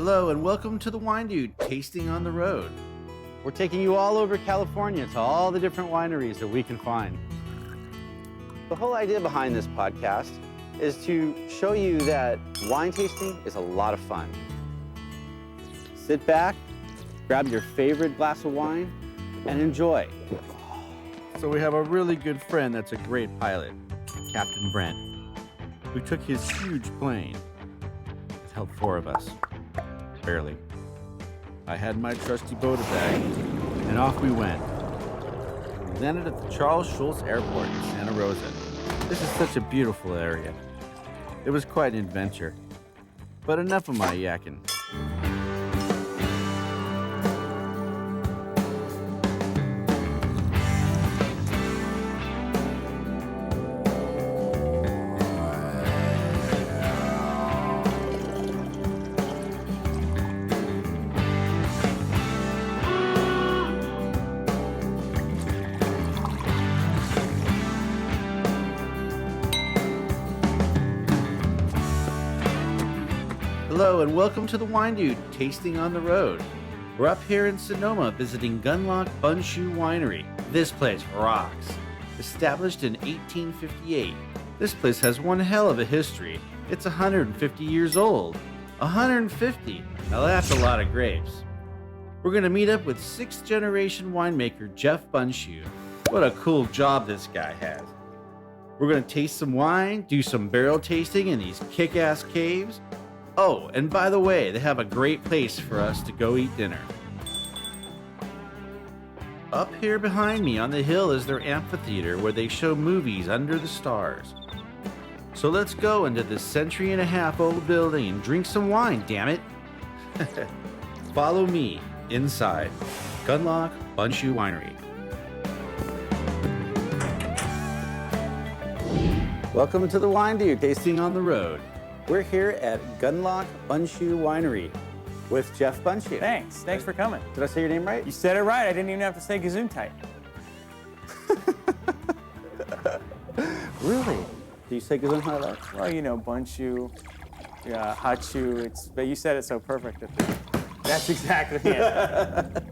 Hello and welcome to the Wine Dude Tasting on the Road. We're taking you all over California to all the different wineries that we can find. The whole idea behind this podcast is to show you that wine tasting is a lot of fun. Sit back, grab your favorite glass of wine, and enjoy. So we have a really good friend that's a great pilot, Captain Brent, who took his huge plane. It held 4 of us. Barely. I had my trusty Boda bag, and off we went. We landed at the Charles Schulz Airport in Santa Rosa. This is such a beautiful area. It was quite an adventure. But enough of my yakking. Hello and welcome to the Wine Dude Tasting on the Road. We're up here in Sonoma visiting Gundlach Bundschu Winery. This place rocks. Established in 1858, this place has one hell of a history. It's 150 years old. 150! Now that's a lot of grapes. We're going to meet up with 6th generation winemaker Jeff Bundschu. What a cool job this guy has. We're going to taste some wine, do some barrel tasting in these kick-ass caves. Oh, and by the way, they have a great place for us to go eat dinner. Up here behind me on the hill is their amphitheater where they show movies under the stars. So let's go into this century-and-a-half-old building and drink some wine, damn it. Follow me inside Gundlach Bundschu Winery. Welcome to the Wine Dude Tasting on the Road. We're here at Gundlach Bundschu Winery with Jeff Bundschu. Thanks for coming. Did I say your name right? You said it right. I didn't even have to say Gesundheit. Really? Do you say Gesundheit like? Well, you know, Bundschu, yeah, Hachu. But you said it so perfect that that's exactly it.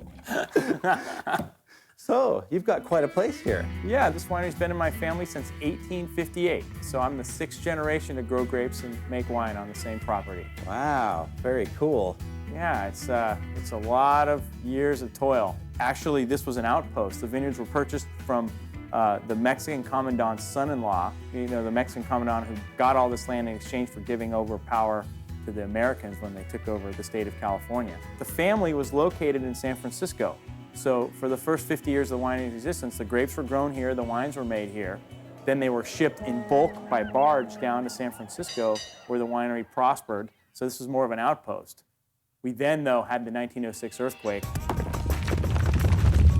So, you've got quite a place here. Yeah, this winery's been in my family since 1858. So I'm the 6th generation to grow grapes and make wine on the same property. Wow, very cool. Yeah, it's a lot of years of toil. Actually, this was an outpost. The vineyards were purchased from the Mexican commandant's son-in-law, you know, the Mexican commandant who got all this land in exchange for giving over power to the Americans when they took over the state of California. The family was located in San Francisco. So for the first 50 years of the winery's existence, the grapes were grown here, the wines were made here. Then they were shipped in bulk by barge down to San Francisco, where the winery prospered. So this was more of an outpost. We then, though, had the 1906 earthquake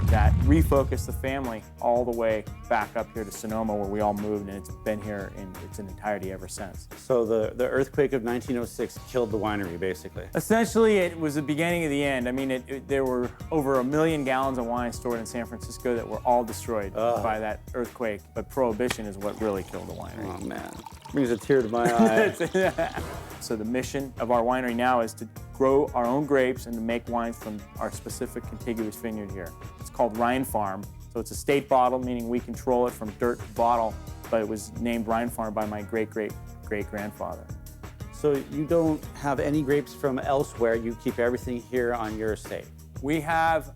that refocused the family all the way back up here to Sonoma, where we all moved, and it's been here in its entirety ever since. So the earthquake of 1906 killed the winery, basically. Essentially, it was the beginning of the end. I mean, there were over 1 million gallons of wine stored in San Francisco that were all destroyed by that earthquake. But Prohibition is what really killed the winery. Oh, man. Brings a tear to my eye. So the mission of our winery now is to grow our own grapes and to make wines from our specific contiguous vineyard here. It's called Rhine Farm. So it's a state bottle, meaning we control it from dirt to bottle, but it was named Rhine Farm by my great-great-great-grandfather. So you don't have any grapes from elsewhere, you keep everything here on your estate? We have,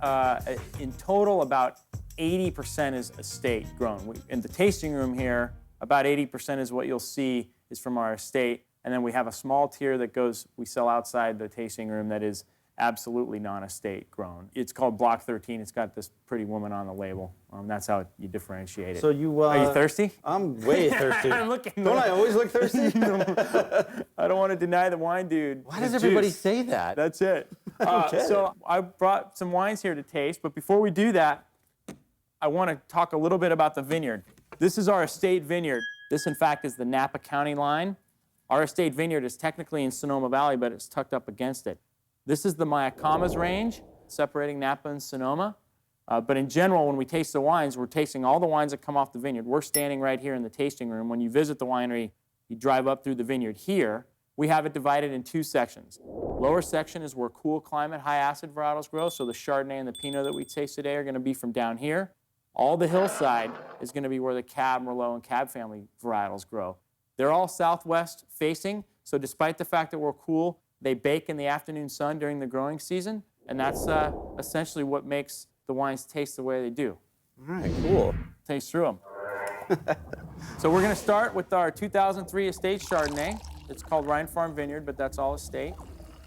in total, about 80% is estate grown. In the tasting room here, about 80% is what you'll see is from our estate. And then we have a small tier that we sell outside the tasting room that is absolutely non-estate grown. It's called Block 13. It's got this pretty woman on the label. That's how you differentiate it. So you, are you thirsty? I'm way thirsty. I'm looking. Don't I always look thirsty? I don't want to deny the wine, dude. Why does everybody say that? That's it. So I brought some wines here to taste, but before we do that, I want to talk a little bit about the vineyard. This is our estate vineyard. This, in fact, is the Napa County line. Our estate vineyard is technically in Sonoma Valley, but it's tucked up against it. This is the Mayacamas range, separating Napa and Sonoma. But in general, when we taste the wines, we're tasting all the wines that come off the vineyard. We're standing right here in the tasting room. When you visit the winery, you drive up through the vineyard here, we have it divided in two sections. Lower section is where cool climate, high acid varietals grow. So the Chardonnay and the Pinot that we taste today are going to be from down here. All the hillside is going to be where the Cab, Merlot, and Cab family varietals grow. They're all southwest facing, so despite the fact that we're cool, they bake in the afternoon sun during the growing season, and that's essentially what makes the wines taste the way they do. All right, cool. Taste through them. So we're going to start with our 2003 estate Chardonnay. It's called Rhine Farm Vineyard, but that's all estate.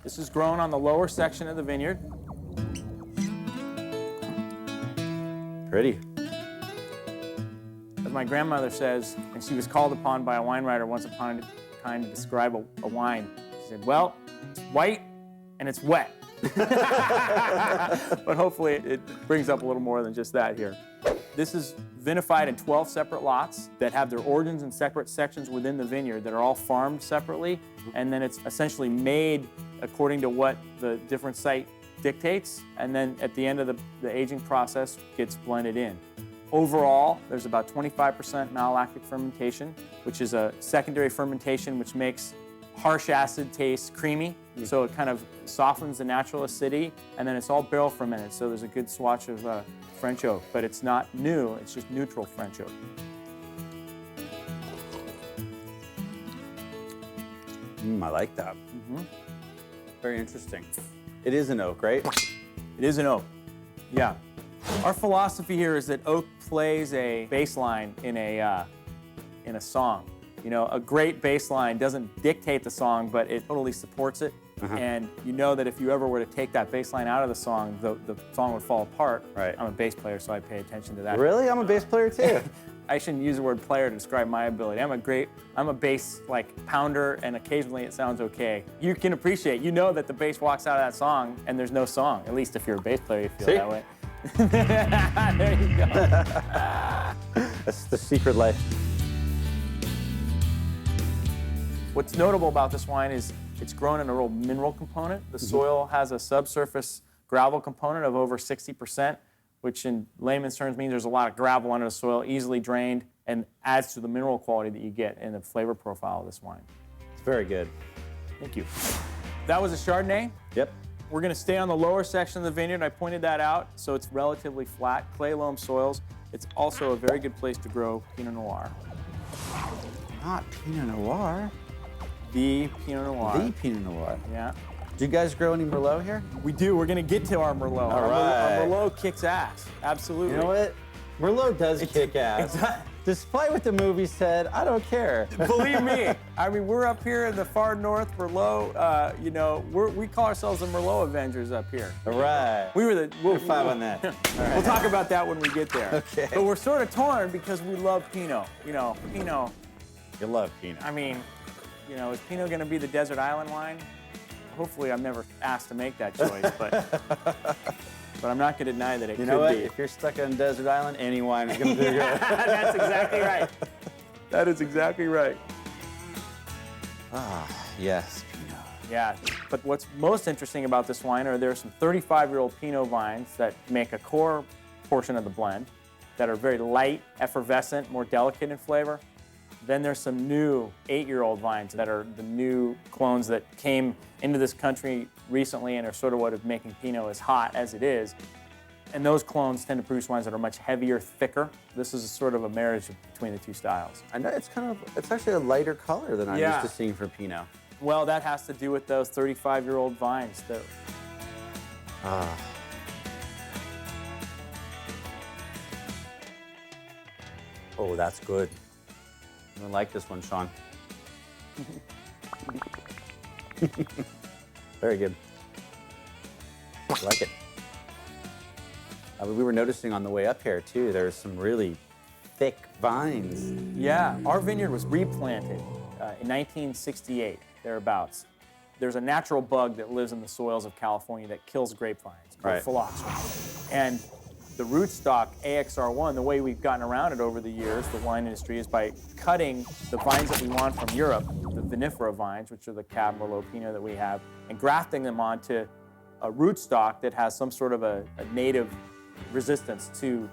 This is grown on the lower section of the vineyard. Pretty. As my grandmother says, and she was called upon by a wine writer once upon a time to describe a wine. She said, well, it's white and it's wet. But hopefully it brings up a little more than just that here. This is vinified in 12 separate lots that have their origins in separate sections within the vineyard that are all farmed separately, and then it's essentially made according to what the different site dictates, and then at the end of the aging process gets blended in. Overall, there's about 25% malolactic fermentation, which is a secondary fermentation which makes harsh acid taste creamy, so it kind of softens the natural acidity, and then it's all barrel fermented, so there's a good swatch of French oak, but it's not new, it's just neutral French oak. I like that. Very interesting. It is an oak, right? It is an oak, yeah. Our philosophy here is that oak plays a bass line in a song. You know, a great bass line doesn't dictate the song, but it totally supports it. And you know that if you ever were to take that bass line out of the song song would fall apart. Right. I'm a bass player, so I pay attention to that. Really? I'm a bass player too. I shouldn't use the word player to describe my ability. I'm a bass pounder, and occasionally it sounds okay. You can appreciate, you know that the bass walks out of that song and there's no song. At least if you're a bass player, you feel See? that way. There you go. That's the secret life. What's notable about this wine is it's grown in a real mineral component. The soil has a subsurface gravel component of over 60%, which in layman's terms means there's a lot of gravel under the soil, easily drained, and adds to the mineral quality that you get in the flavor profile of this wine. It's very good. Thank you. That was a Chardonnay. Yep. We're going to stay on the lower section of the vineyard. I pointed that out, so it's relatively flat, clay loam soils. It's also a very good place to grow Pinot Noir. Not Pinot Noir. The Pinot Noir. The Pinot Noir. Yeah. Do you guys grow any Merlot here? We do. We're going to get to our Merlot. All right. Our Merlot kicks ass. Absolutely. You know what? Merlot does kick ass. Despite what the movie said, I don't care. Believe me. I mean, we're up here in the far north, Merlot. You know, we call ourselves the Merlot Avengers up here. All right. We'll 5 on that. All right. We'll talk about that when we get there. Okay. But we're sort of torn because we love Pinot. You know, Pinot. You love Pinot. I mean, you know, is Pinot going to be the desert island wine? Hopefully, I'm never asked to make that choice, but I'm not going to deny that it could be. You know what? If you're stuck on a desert island, any wine is going to do good. That's exactly right. That is exactly right. Ah, yes, Pinot. Yeah, but what's most interesting about this wine are there are some 35-year-old Pinot vines that make a core portion of the blend that are very light, effervescent, more delicate in flavor. Then there's some new 8-year-old vines that are the new clones that came into this country recently and are sort of what is making Pinot as hot as it is. And those clones tend to produce wines that are much heavier, thicker. This is sort of a marriage between the two styles. I know it's actually a lighter color than I'm used to seeing for Pinot. Well, that has to do with those 35-year-old vines. Oh, that's good. I like this one, Sean. Very good. I like it. We were noticing on the way up here, too, there's some really thick vines. Yeah, our vineyard was replanted in 1968, thereabouts. There's a natural bug that lives in the soils of California that kills grapevines, called phylloxera. And the rootstock AXR1, the way we've gotten around it over the years, the wine industry, is by cutting the vines that we want from Europe, the vinifera vines, which are the Cab, Merlot, Pinot that we have, and grafting them onto a rootstock that has some sort of a native resistance to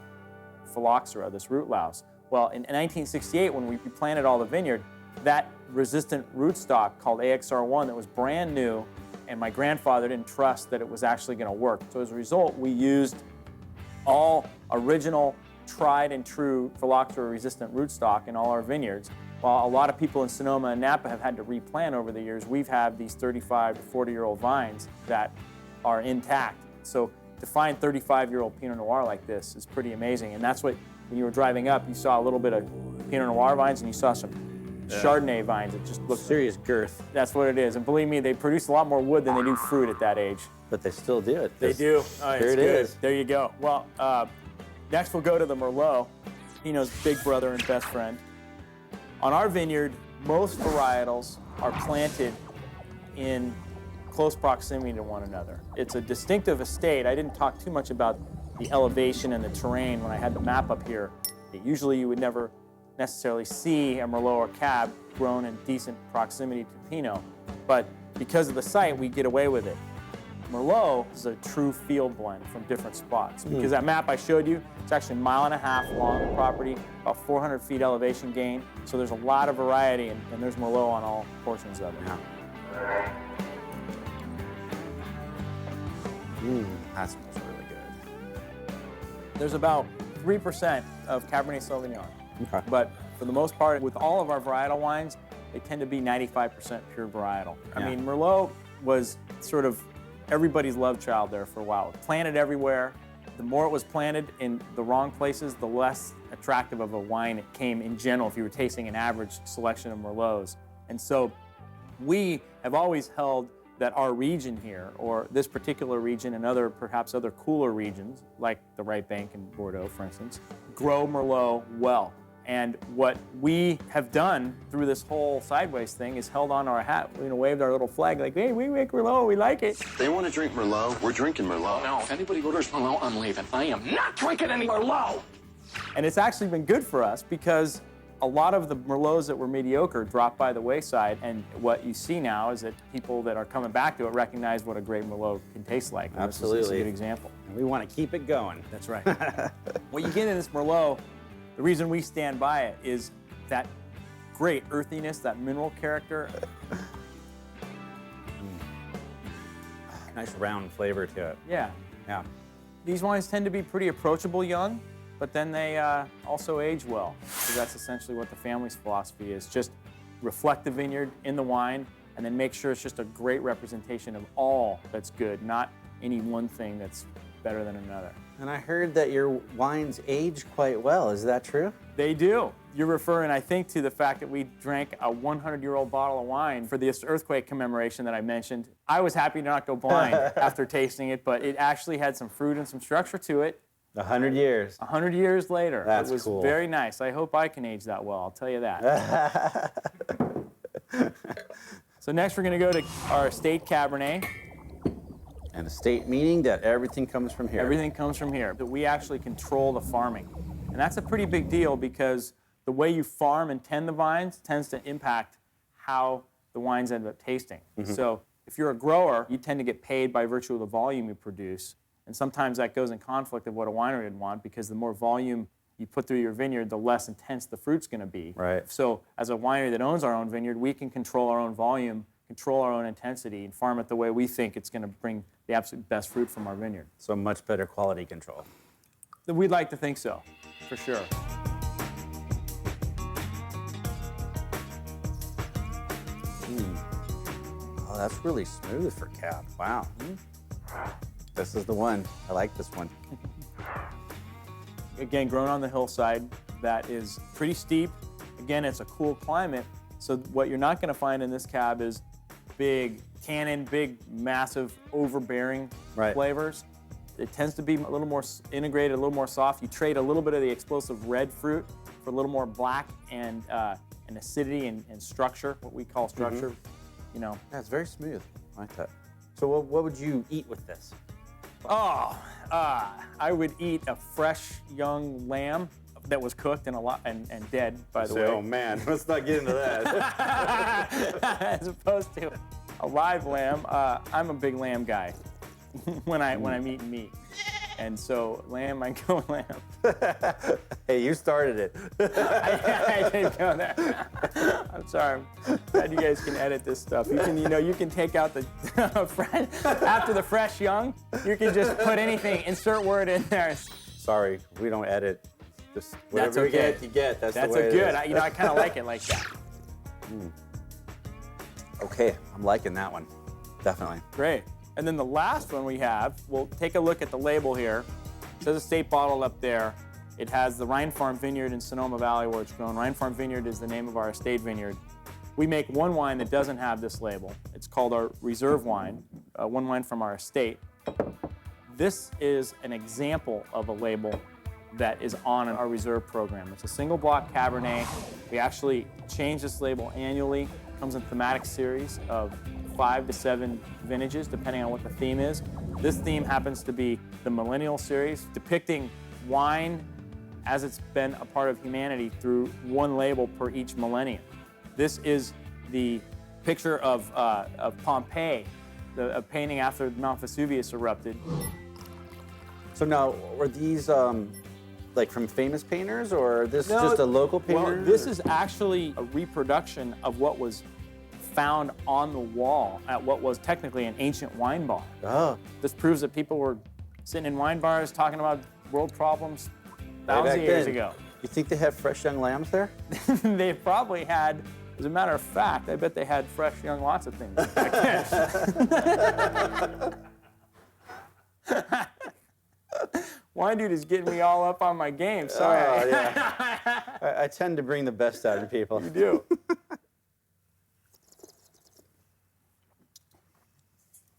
phylloxera, this root louse. Well, in 1968, when we planted all the vineyard, that resistant rootstock called AXR1 that was brand new, and my grandfather didn't trust that it was actually going to work. So as a result, we used all original, tried and true phylloxera-resistant rootstock in all our vineyards. While a lot of people in Sonoma and Napa have had to replant over the years, we've had these 35 to 40-year-old vines that are intact. So to find 35-year-old Pinot Noir like this is pretty amazing. And that's what, when you were driving up, you saw a little bit of Pinot Noir vines and you saw some Chardonnay vines. It just looked Serious girth. That's what it is. And believe me, they produce a lot more wood than they do fruit at that age. But they still do it. They do. Oh, Here it is. There you go. Well, next we'll go to the Merlot, Pinot's big brother and best friend. On our vineyard, most varietals are planted in close proximity to one another. It's a distinctive estate. I didn't talk too much about the elevation and the terrain when I had the map up here. Usually you would never necessarily see a Merlot or Cab grown in decent proximity to Pinot, but because of the site, we get away with it. Merlot is a true field blend from different spots. Because that map I showed you, it's actually 1.5 miles long, the property, about 400 feet elevation gain. So there's a lot of variety, and there's Merlot on all portions of it. Yeah. That smells really good. There's about 3% of Cabernet Sauvignon. Okay. But for the most part, with all of our varietal wines, they tend to be 95% pure varietal. I mean, Merlot was sort of everybody's love child there for a while. Planted everywhere. The more it was planted in the wrong places, the less attractive of a wine it came in general if you were tasting an average selection of Merlots. And so we have always held that our region here, or this particular region and perhaps other cooler regions, like the Right Bank in Bordeaux, for instance, grow Merlot well. And what we have done through this whole sideways thing is held on our hat, waved our little flag like, hey, we make Merlot, we like it. They want to drink Merlot, we're drinking Merlot. No, if anybody orders Merlot, I'm leaving. I am not drinking any Merlot. And it's actually been good for us because a lot of the Merlots that were mediocre dropped by the wayside, and what you see now is that people that are coming back to it recognize what a great Merlot can taste like. And Absolutely. This is a good example. And we want to keep it going. That's right. What you get in this Merlot, the reason we stand by it is that great earthiness, that mineral character. Nice round flavor to it. Yeah. Yeah. These wines tend to be pretty approachable young, but then they also age well. So that's essentially what the family's philosophy is. Just reflect the vineyard in the wine and then make sure it's just a great representation of all that's good, not any one thing that's better than another. And I heard that your wines age quite well. Is that true? They do. You're referring, I think, to the fact that we drank a 100-year-old bottle of wine for this earthquake commemoration that I mentioned. I was happy to not go blind after tasting it, but it actually had some fruit and some structure to it. 100 years. 100 years later. That's it was cool. Very nice. I hope I can age that well, I'll tell you that. So next we're going to go to our estate Cabernet. And estate meaning that everything comes from here. Everything comes from here. That we actually control the farming. And that's a pretty big deal because the way you farm and tend the vines tends to impact how the wines end up tasting. So if you're a grower, you tend to get paid by virtue of the volume you produce. And sometimes that goes in conflict of what a winery would want because the more volume you put through your vineyard, the less intense the fruit's going to be. Right. So as a winery that owns our own vineyard, we can control our own volume, control our own intensity, and farm it the way we think it's going to bring the absolute best fruit from our vineyard. So much better quality control. We'd like to think so, for sure. Oh, that's really smooth for Cab. Wow. This is the one. I like this one. Again, grown on the hillside, that is pretty steep. Again, it's a cool climate. So what you're not going to find in this Cab is big tannin, big, massive, overbearing flavors. It tends to be a little more integrated, a little more soft. You trade a little bit of the explosive red fruit for a little more black and acidity and structure, what we call structure. You know. Yeah, it's very smooth. I like that. So what would you eat with this? Oh, I would eat a fresh young lamb that was cooked and dead, by the way. Oh man, let's not get into that. As opposed to a live lamb. I'm a big lamb guy when I'm eating meat. And so lamb, I go lamb. Hey, you started it. I didn't go there. I'm sorry. Glad you guys can edit this stuff. You can, you can take out the after the fresh young. You can just put anything, insert word in there. Sorry, we don't edit. Just whatever That's okay. you get, you get. That's the That's way a it good. is. I kind of like it like that. Okay, I'm liking that one. Definitely. Great. And then the last one we have, we'll take a look at the label here. It says estate bottle up there. It has the Rhine Farm Vineyard in Sonoma Valley where it's grown. Rhine Farm Vineyard is the name of our estate vineyard. We make one wine that doesn't have this label. It's called our reserve wine, one wine from our estate. This is an example of a label that is on our reserve program. It's a single block Cabernet. We actually change this label annually. It comes in thematic series of 5 to 7 vintages, depending on what the theme is. This theme happens to be the Millennial Series, depicting wine as it's been a part of humanity through one label per each millennium. This is the picture of Pompeii, a painting after Mount Vesuvius erupted. So now, were these like from famous painters, or this just a local painter? Well, this is actually a reproduction of what was found on the wall at what was technically an ancient wine bar. Oh. This proves that people were sitting in wine bars talking about world problems thousands of years ago. You think they have fresh young lambs there? They probably had, as a matter of fact, I bet they had fresh young lots of things back then. Wine Dude is getting me all up on my game. Sorry. Oh, yeah. I tend to bring the best out of people. You do.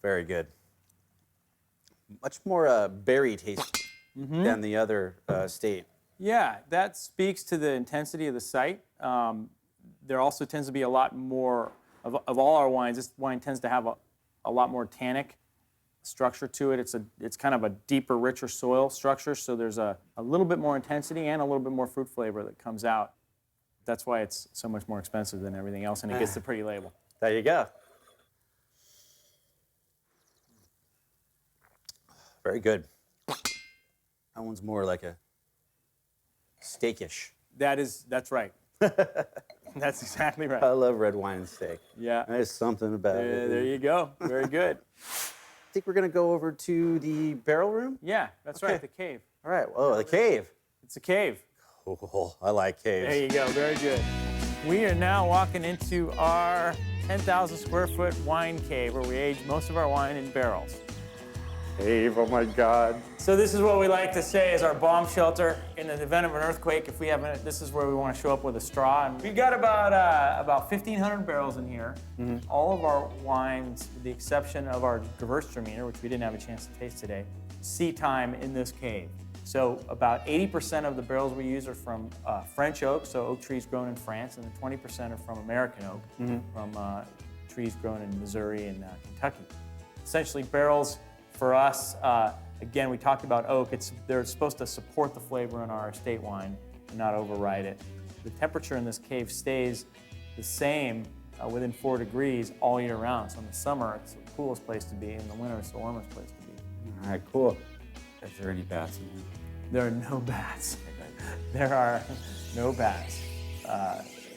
Very good. Much more berry taste than the other state. Yeah, that speaks to the intensity of the site. There also tends to be a lot more, of all our wines, this wine tends to have a lot more tannic structure to it. It's kind of a deeper, richer soil structure, so there's a little bit more intensity and a little bit more fruit flavor that comes out. That's why it's so much more expensive than everything else, and it gets the pretty label. There you go. Very good. That one's more like a steakish. That's right. That's exactly right. I love red wine and steak. Yeah. There's something about it. There you go. Very good. I think we're going to go over to the barrel room. Yeah, that's right, the cave. All right. Oh, the cave. It's a cave. Oh, I like caves. There you go, very good. We are now walking into our 10,000 square foot wine cave where we age most of our wine in barrels. Cave, oh my God. So this is what we like to say is our bomb shelter. In the event of an earthquake, if we have this is where we want to show up with a straw. And we've got about 1,500 barrels in here. All of our wines, with the exception of our Gewürztraminer, which we didn't have a chance to taste today, see time in this cave. So about 80% of the barrels we use are from French oak, so oak trees grown in France, and then 20% are from American oak, from trees grown in Missouri and Kentucky. Essentially, barrels for us, again, we talked about oak. They're supposed to support the flavor in our estate wine and not override it. The temperature in this cave stays the same within 4 degrees all year round. So in the summer, it's the coolest place to be. In the winter, it's the warmest place to be. All right, cool. Is there any bats in here? There are no bats. There are no bats,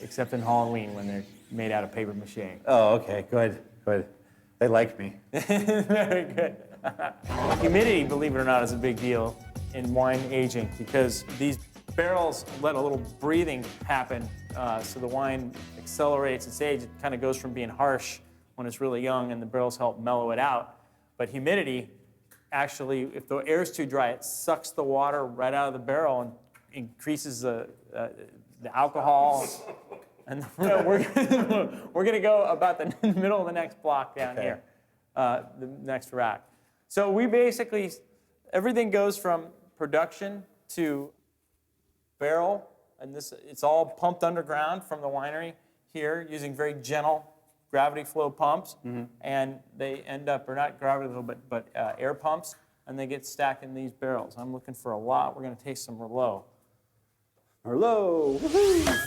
except in Halloween when they're made out of paper mache. Oh, okay, good. They like me. Very good. Humidity, believe it or not, is a big deal in wine aging because these barrels let a little breathing happen, so the wine accelerates its age. It kind of goes from being harsh when it's really young, and the barrels help mellow it out. But humidity, actually, if the air is too dry, it sucks the water right out of the barrel and increases the alcohol. And we're going to go about the middle of the next block down here, the next rack. So we basically, everything goes from production to barrel, and it's all pumped underground from the winery here using very gentle gravity flow pumps, and they end up, or not gravity flow, but air pumps, and they get stacked in these barrels. I'm looking for a lot. We're going to taste some Merlot. Merlot, woohoo!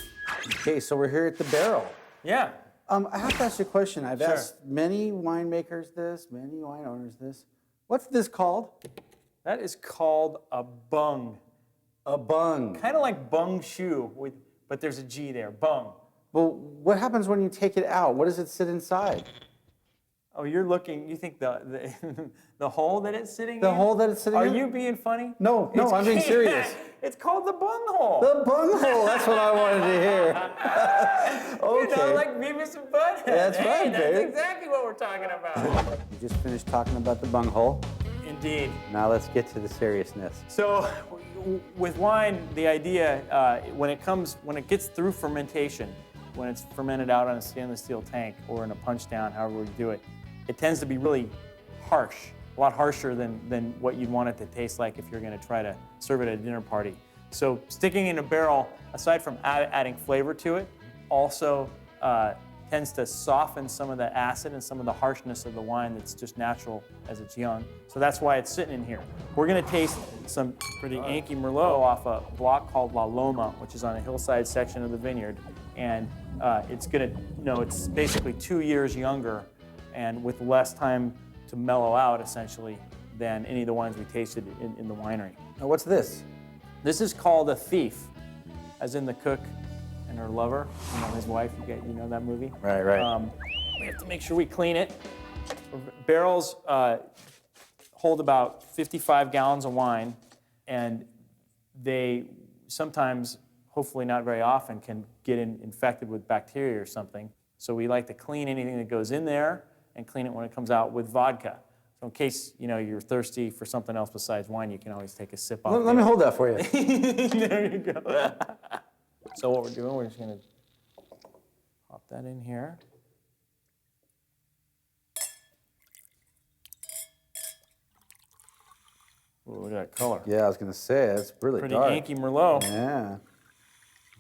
Okay, so we're here at the barrel. Yeah. I have to ask you a question. I've Sure. asked many winemakers this, many wine owners this. What's this called? That is called a bung. A bung. Kind of like Bundschu, but there's a G there, bung. Well, what happens when you take it out? What does it sit inside? Oh, you're looking, you think the the hole that it's sitting in? The hole that it's sitting in? Are you being funny? No, I'm being serious. It's called the bung hole. The bung hole, that's what I wanted to hear. Okay. You know, like Beavis and Butthead. That's right, That's babe. exactly what we're talking about. We just finished talking about the bung hole. Indeed. Now let's get to the seriousness. So with wine, the idea, when it gets through fermentation, when it's fermented out on a stainless steel tank or in a punch down, however we do it, it tends to be really harsh, a lot harsher than what you'd want it to taste like if you're going to try to serve it at a dinner party. So sticking in a barrel, aside from adding flavor to it, also tends to soften some of the acid and some of the harshness of the wine that's just natural as it's young. So that's why it's sitting in here. We're going to taste some pretty Yankee Merlot off a block called La Loma, which is on a hillside section of the vineyard. And it's going to, it's basically 2 years younger and with less time to mellow out, essentially, than any of the wines we tasted in the winery. Now, what's this? This is called a thief, as in the cook and her lover, his wife. You know that movie? Right. We have to make sure we clean it. Barrels hold about 55 gallons of wine, and they sometimes, hopefully not very often, can get infected with bacteria or something. So we like to clean anything that goes in there and clean it when it comes out with vodka. So in case you're thirsty for something else besides wine, you can always take a sip off. Let me hold that for you. There you go. So what we're doing, we're just going to pop that in here. Ooh, look at that color. Yeah, I was going to say, it's really Pretty dark. Yankee Merlot. Yeah.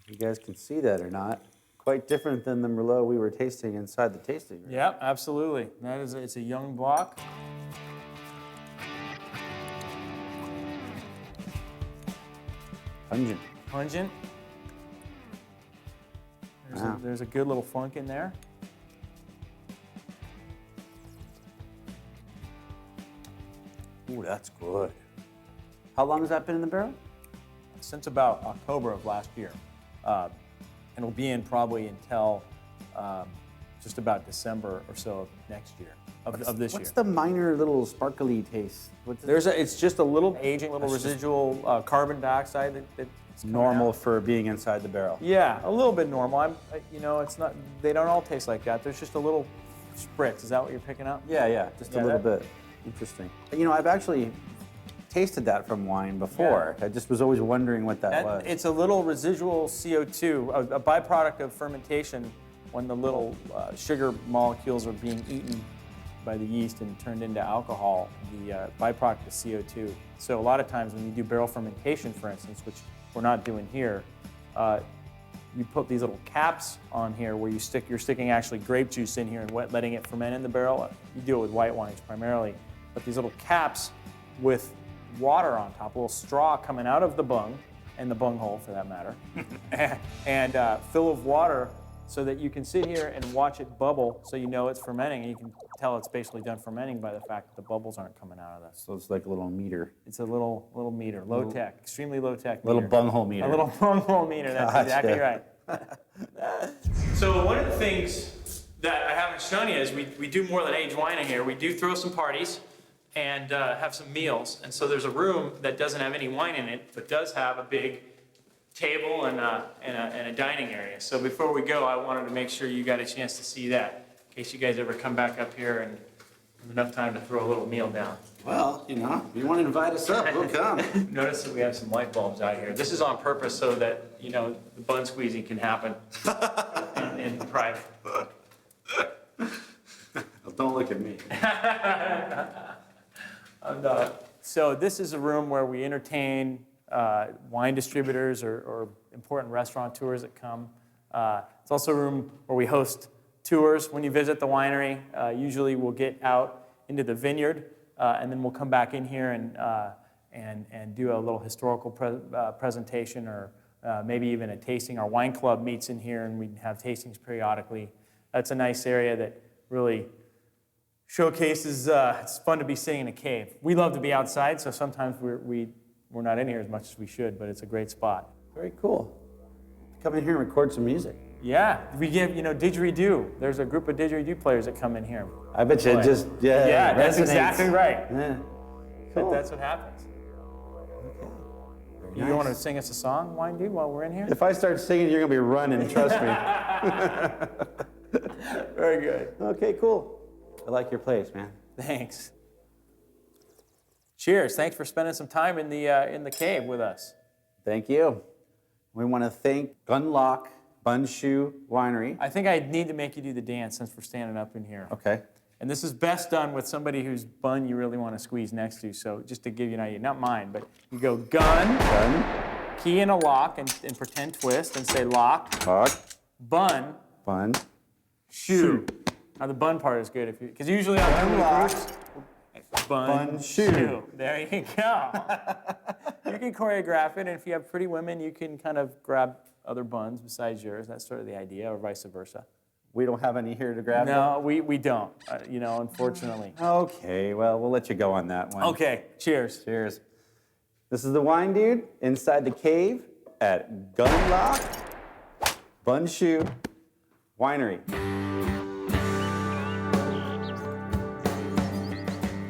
If you guys can see that or not. Quite different than the Merlot we were tasting inside the tasting room. Yeah, absolutely. It's a young block. Pungent. Pungent. Wow. There's a good little funk in there. Ooh, that's good. How long has that been in the barrel? Since about October of last year. And it'll be in probably until just about December or so of next year, of this year. What's the minor little sparkly taste? It's just a little aging, little residual carbon dioxide that's normal out. for being inside the barrel. Yeah, a little bit normal. It's not. They don't all taste like that. There's just a little spritz. Is that what you're picking up? Yeah, just a little bit. Interesting. I've actually tasted that from wine before. Yeah. I just was always wondering what that was. It's a little residual CO2, a byproduct of fermentation when the little sugar molecules are being eaten by the yeast and turned into alcohol. The byproduct is CO2. So a lot of times when you do barrel fermentation, for instance, which we're not doing here, you put these little caps on here where you're sticking actually grape juice in here and letting it ferment in the barrel. You do it with white wines primarily, but these little caps with water on top, a little straw coming out of the bung, and the bung hole for that matter, and fill of water so that you can sit here and watch it bubble so you know it's fermenting, and you can tell it's basically done fermenting by the fact that the bubbles aren't coming out of that. So it's like a little meter. It's a little meter, low tech, extremely low tech. Little bunghole meter. A little bunghole meter, that's exactly right. So one of the things that I haven't shown you is we do more than aged wine in here. We do throw some parties and have some meals. And so there's a room that doesn't have any wine in it, but does have a big table and a dining area. So before we go, I wanted to make sure you got a chance to see that, in case you guys ever come back up here and have enough time to throw a little meal down. Well, if you want to invite us up, we'll come. Notice that we have some light bulbs out here. This is on purpose so that, the bun squeezing can happen in private. Well, don't look at me. So this is a room where we entertain wine distributors or important restaurateurs that come. It's also a room where we host tours when you visit the winery. Usually we'll get out into the vineyard and then we'll come back in here and do a little historical presentation or maybe even a tasting. Our wine club meets in here and we have tastings periodically. That's a nice area that really showcase is it's fun to be sitting in a cave. We love to be outside, so sometimes we're not in here as much as we should, but it's a great spot. Very cool. Come in here and record some music. Yeah, we give, didgeridoo. There's a group of didgeridoo players that come in here. I bet you it just, Yeah, that's resonates. exactly right. Yeah. But that's what happens. Okay. You want to sing us a song, Wine Dude, while we're in here? If I start singing, you're going to be running, trust me. Very good. Okay, cool. I like your place, man. Thanks. Cheers. Thanks for spending some time in the cave with us. Thank you. We want to thank Gundlach Bundschu Winery. I think I need to make you do the dance since we're standing up in here. Okay. And this is best done with somebody whose bun you really want to squeeze next to. So just to give you an idea, not mine, but you go gun, key in a lock and pretend twist and say lock, bun, shoe. Now the bun part is good because usually on two groups, bun, shoe. There you go. You can choreograph it, and if you have pretty women, you can kind of grab other buns besides yours. That's sort of the idea, or vice versa. We don't have any here to grab? No, we don't, unfortunately. Okay, well, we'll let you go on that one. Okay, cheers. Cheers. This is the Wine Dude inside the cave at Gundlach Bundschu Winery.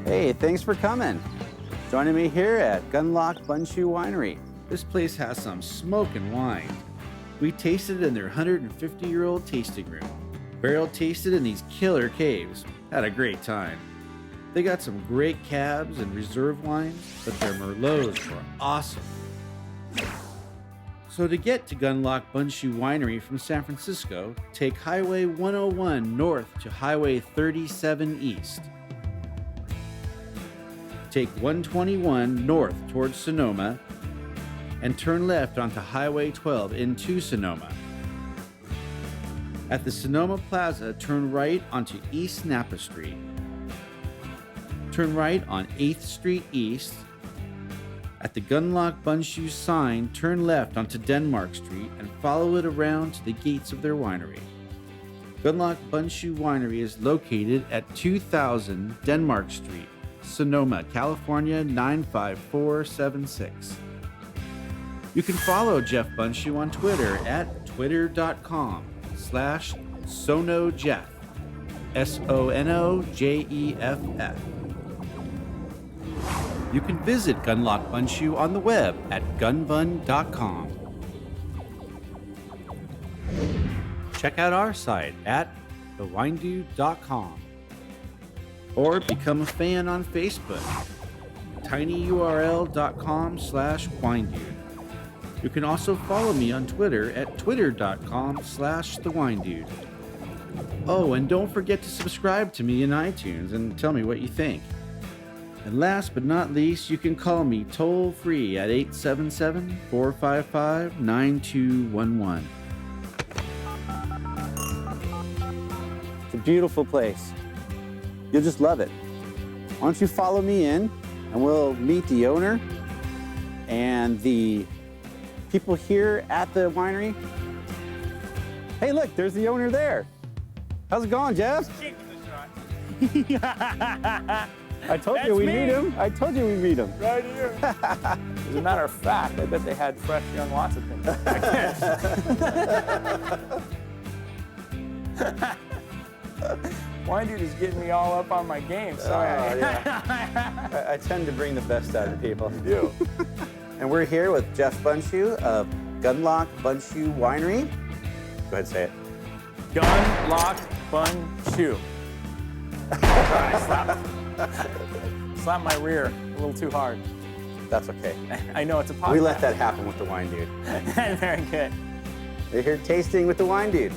Hey, thanks for coming. Joining me here at Gundlach Bundschu Winery. This place has some smoking wine. We tasted in their 150-year-old tasting room. Barrel tasted in these killer caves. Had a great time. They got some great cabs and reserve wines, but their Merlots were awesome. So to get to Gundlach Bundschu Winery from San Francisco, take Highway 101 north to Highway 37 east. Take 121 north towards Sonoma and turn left onto Highway 12 into Sonoma. At the Sonoma Plaza, turn right onto East Napa Street. Turn right on 8th Street East. At the Gundlach Bundschu sign, turn left onto Denmark Street and follow it around to the gates of their winery. Gundlach Bundschu Winery is located at 2000 Denmark Street, Sonoma, California 95476. You can follow Jeff Bundschu on Twitter at twitter.com/SonoJeff, SONOJEFF. You can visit Gundlach Bundschu on the web at gunbun.com. Check out our site at thewinedude.com or become a fan on Facebook, tinyurl.com/winedude. You can also follow me on Twitter at twitter.com/thewindude. Oh, and don't forget to subscribe to me in iTunes and tell me what you think. And last but not least, you can call me toll-free at 877-455-9211. It's a beautiful place. You'll just love it. Why don't you follow me in and we'll meet the owner and the people here at the winery. Hey, look, there's the owner there. How's it going, Jeff? I told you we'd meet him. I told you we'd meet him. Right here. As a matter of fact, I bet they had fresh young lots of things. Wine Dude is getting me all up on my game. Sorry. Yeah. I tend to bring the best out of people. You do. And we're here with Jeff Bundschu of Gundlach Bundschu Winery. Go ahead and say it. Gundlach Bundschu. Slap my rear a little too hard. That's okay. I know it's a podcast. We let that happen with the Wine Dude. Very good. We're here tasting with the Wine Dude.